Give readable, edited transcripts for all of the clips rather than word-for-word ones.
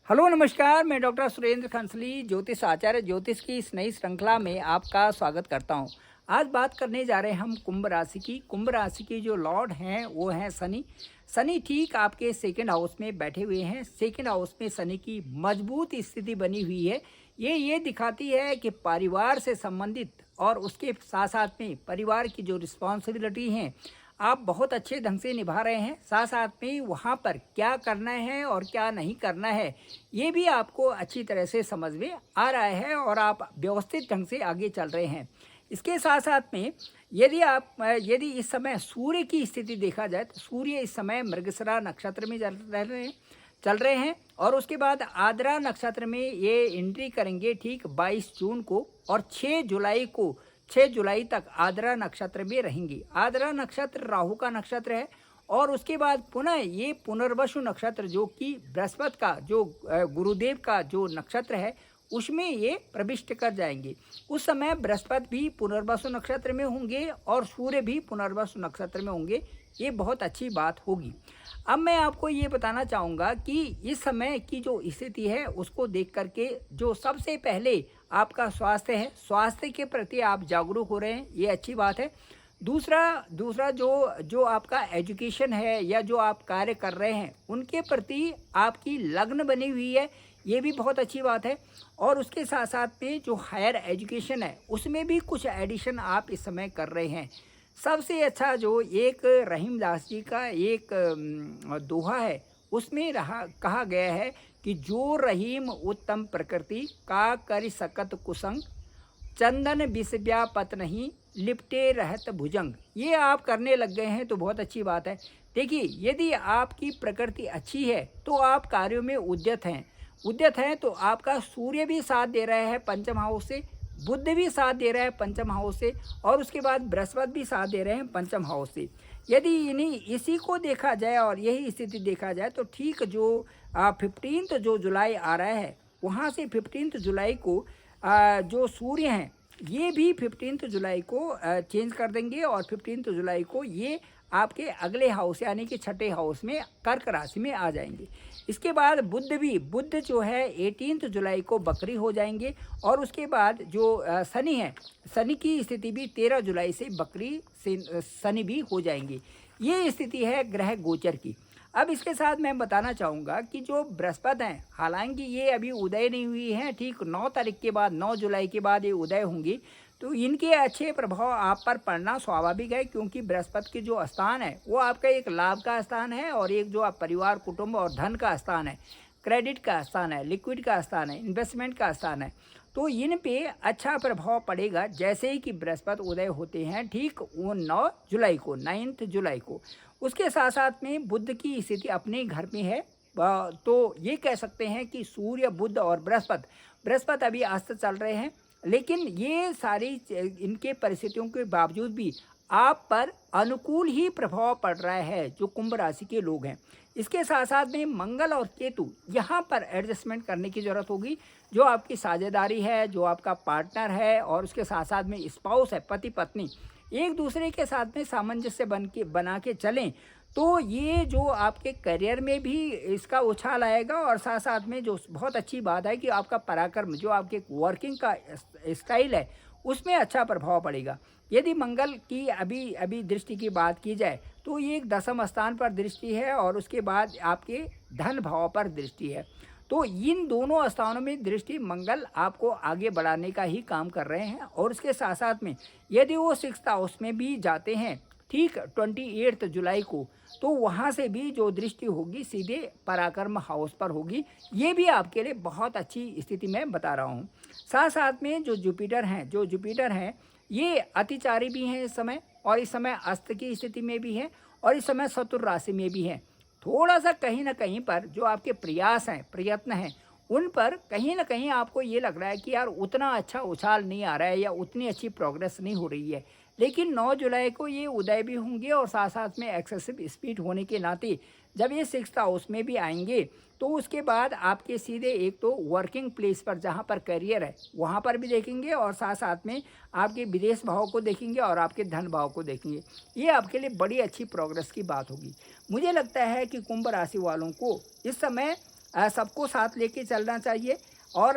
Hello नमस्कार, मैं doctor Surendra खंसली ज्योतिष आचार्य ज्योतिष की इस नई श्रृंखला में आपका स्वागत करता हूं। आज बात करने जा रहे हैं हम कुंभ राशि की। कुंभ राशि की जो लॉर्ड हैं वो हैं शनि। शनि ठीक आपके सेकंड हाउस में बैठे हुए हैं। सेकंड हाउस में शनि की मजबूत स्थिति बनी हुई है। ये दिखाती है कि परिवार से संबंधित और उसके साथ साथ में परिवार की जो रिस्पॉन्सिबिलिटी हैं आप बहुत अच्छे ढंग से निभा रहे हैं। साथ साथ में वहाँ पर क्या करना है और क्या नहीं करना है ये भी आपको अच्छी तरह से समझ में आ रहा है और आप व्यवस्थित ढंग से आगे चल रहे हैं। इसके साथ साथ में यदि इस समय सूर्य की स्थिति देखा जाए तो सूर्य इस समय मृगशिरा नक्षत्र में चल रहे हैं और उसके बाद आद्रा नक्षत्र में ये एंट्री करेंगे ठीक 22 जून को और 6 जुलाई तक आद्रा नक्षत्र में रहेंगी। आद्रा नक्षत्र राहु का नक्षत्र है और उसके बाद पुनः ये पुनर्वसु नक्षत्र जो कि बृहस्पति का जो गुरुदेव का जो नक्षत्र है उसमें ये प्रविष्ट कर जाएंगे। उस समय बृहस्पति भी पुनर्वसु नक्षत्र में होंगे और सूर्य भी पुनर्वसु नक्षत्र में होंगे। ये बहुत अच्छी बात होगी। अब मैं आपको ये बताना चाहूँगा कि इस समय की जो स्थिति है उसको देख करके जो सबसे पहले आपका स्वास्थ्य है, स्वास्थ्य के प्रति आप जागरूक हो रहे हैं, ये अच्छी बात है। दूसरा जो आपका एजुकेशन है या जो आप कार्य कर रहे हैं उनके प्रति आपकी लगन बनी हुई है, ये भी बहुत अच्छी बात है। और उसके साथ साथ में जो हायर एजुकेशन है उसमें भी कुछ एडिशन आप इस समय कर रहे हैं। सबसे अच्छा जो एक रहीमदास जी का एक दोहा है उसमें कहा गया है कि जो रहीम उत्तम प्रकृति का करि सकत कुसंग, चंदन विष व्यापत नहीं लिपटे रहत भुजंग। ये आप करने लग गए हैं तो बहुत अच्छी बात है। देखिए, यदि आपकी प्रकृति अच्छी है तो आप कार्यों में उद्यत हैं तो आपका सूर्य भी साथ दे रहा है पंचम हाउस से, बुध भी साथ दे रहा है पंचम हाउस से और उसके बाद बृहस्पति भी साथ दे रहे हैं पंचम हाउस से। यदि इसी को देखा जाए और यही स्थिति देखा जाए तो ठीक जो 15 जो जुलाई आ रहा है वहाँ से 15 जुलाई को जो सूर्य हैं ये भी 15 जुलाई को चेंज कर देंगे और 15 जुलाई को ये आपके अगले हाउस यानी कि छठे हाउस में कर्क राशि में आ जाएंगे। इसके बाद बुध जो है 18 जुलाई को बकरी हो जाएंगे और उसके बाद जो शनि है, शनि की स्थिति भी 13 जुलाई से बकरी से शनि भी हो जाएंगे। ये स्थिति है ग्रह गोचर की। अब इसके साथ मैं बताना चाहूँगा कि जो बृहस्पति हैं हालांकि ये अभी उदय नहीं हुई हैं, ठीक 9 तारीख के बाद 9 जुलाई के बाद ये उदय होंगी तो इनके अच्छे प्रभाव आप पर पड़ना स्वाभाविक है क्योंकि बृहस्पति की जो स्थान है वो आपका एक लाभ का स्थान है और एक जो आप परिवार कुटुंब और धन का स्थान है, क्रेडिट का स्थान है, लिक्विड का स्थान है, इन्वेस्टमेंट का स्थान है। तो इन पे अच्छा प्रभाव पड़ेगा जैसे ही कि बृहस्पति उदय होते हैं ठीक वो 9 जुलाई को। उसके साथ साथ में बुध की स्थिति अपने घर में है तो ये कह सकते हैं कि सूर्य बुध और बृहस्पति अभी अस्त चल रहे हैं, लेकिन ये सारी इनके परिस्थितियों के बावजूद भी आप पर अनुकूल ही प्रभाव पड़ रहा है जो कुंभ राशि के लोग हैं। इसके साथ साथ में मंगल और केतु यहाँ पर एडजस्टमेंट करने की ज़रूरत होगी। जो आपकी साझेदारी है, जो आपका पार्टनर है और उसके साथ साथ में स्पाउस है, पति पत्नी, एक दूसरे के साथ में सामंजस्य बना के चलें तो ये जो आपके करियर में भी इसका उछाल आएगा और साथ साथ में जो बहुत अच्छी बात है कि आपका पराक्रम जो आपके वर्किंग का स्टाइल है उसमें अच्छा प्रभाव पड़ेगा। यदि मंगल की अभी दृष्टि की बात की जाए तो ये एक दशम स्थान पर दृष्टि है और उसके बाद आपके धन भाव पर दृष्टि है। तो इन दोनों स्थानों में दृष्टि मंगल आपको आगे बढ़ाने का ही काम कर रहे हैं और उसके साथ साथ में यदि वो 6th हाउस में भी जाते हैं ठीक 28 जुलाई को तो वहाँ से भी जो दृष्टि होगी सीधे पराक्रम हाउस पर होगी। ये भी आपके लिए बहुत अच्छी स्थिति में बता रहा हूँ। साथ साथ में जो जुपिटर हैं ये अतिचारी भी हैं इस समय और इस समय अस्त की स्थिति में भी हैं और इस समय शत्रु राशि में भी हैं। थोड़ा सा कहीं ना कहीं पर जो आपके प्रयास हैं, प्रयत्न हैं, उन पर कहीं ना कहीं आपको ये लग रहा है कि यार उतना अच्छा उछाल नहीं आ रहा है या उतनी अच्छी प्रोग्रेस नहीं हो रही है। लेकिन 9 जुलाई को ये उदय भी होंगे और साथ साथ में एक्सेसिव स्पीड होने के नाते जब ये 6th हाउस में भी आएंगे तो उसके बाद आपके सीधे एक तो वर्किंग प्लेस पर जहाँ पर करियर है वहाँ पर भी देखेंगे और साथ साथ में आपके विदेश भाव को देखेंगे और आपके धन भाव को देखेंगे। ये आपके लिए बड़ी अच्छी प्रोग्रेस की बात होगी। मुझे लगता है कि कुंभ राशि वालों को इस समय सबको साथ लेके चलना चाहिए और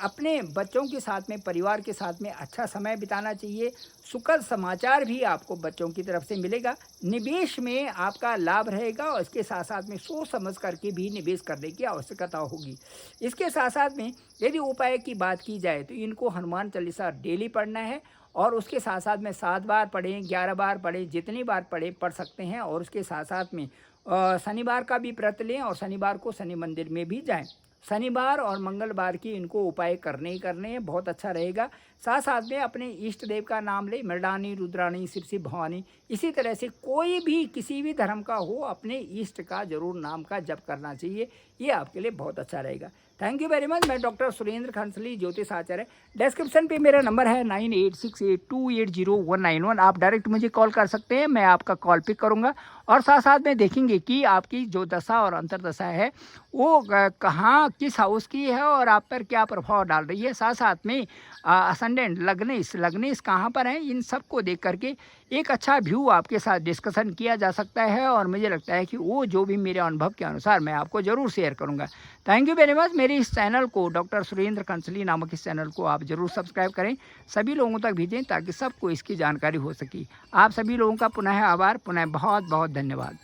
अपने बच्चों के साथ में, परिवार के साथ में अच्छा समय बिताना चाहिए। सुखद समाचार भी आपको बच्चों की तरफ से मिलेगा। निवेश में आपका लाभ रहेगा और इसके साथ-साथ में सोच समझ करके भी निवेश करने की आवश्यकता होगी। इसके साथ-साथ में यदि उपाय की बात की जाए तो इनको हनुमान चालीसा डेली पढ़ना है और उसके साथ-साथ में 7 बार पढ़ें, 11 बार पढ़ें, जितनी बार पढ़ सकते हैं और उसके साथ-साथ में शनिवार का भी व्रत लें और शनिवार को शनि मंदिर में भी जाएँ। शनिवार और मंगलवार की इनको उपाय करने ही करने हैं, बहुत अच्छा रहेगा। साथ-साथ में अपने इष्ट देव का नाम लें, मृडानी, रुद्राणी, शिव भवानी। इसी तरह से कोई भी किसी भी धर्म का हो, अपने इष्ट का ज़रूर नाम का जप करना चाहिए। ये आपके लिए बहुत अच्छा रहेगा। Thank you very much. मैं डॉक्टर सुरेंद्र खंसली, ज्योतिष आचार्य। डिस्क्रिप्शन पे मेरा नंबर है 9868280191। आप डायरेक्ट मुझे कॉल कर सकते हैं, मैं आपका कॉल पिक करूँगा और साथ-साथ में देखेंगे कि आपकी जो दशा और अंतर्दशा है वो कहाँ, किस हाउस की है और आप पर क्या प्रभाव डाल रही है। साथ-साथ में असेंडेंट, लग्नेश कहाँ पर हैं, इन सब को देख करके एक अच्छा व्यू आपके साथ डिस्कशन किया जा सकता है और मुझे लगता है कि वो जो भी मेरे अनुभव के अनुसार मैं आपको ज़रूर शेयर करूँगा। Thank you very much. मेरे इस चैनल को, डॉक्टर सुरेंद्र खंसली नामक इस चैनल को आप ज़रूर सब्सक्राइब करें, सभी लोगों तक भेजें ताकि सबको इसकी जानकारी हो सके। आप सभी लोगों का पुनः आभार, पुनः बहुत बहुत धन्यवाद।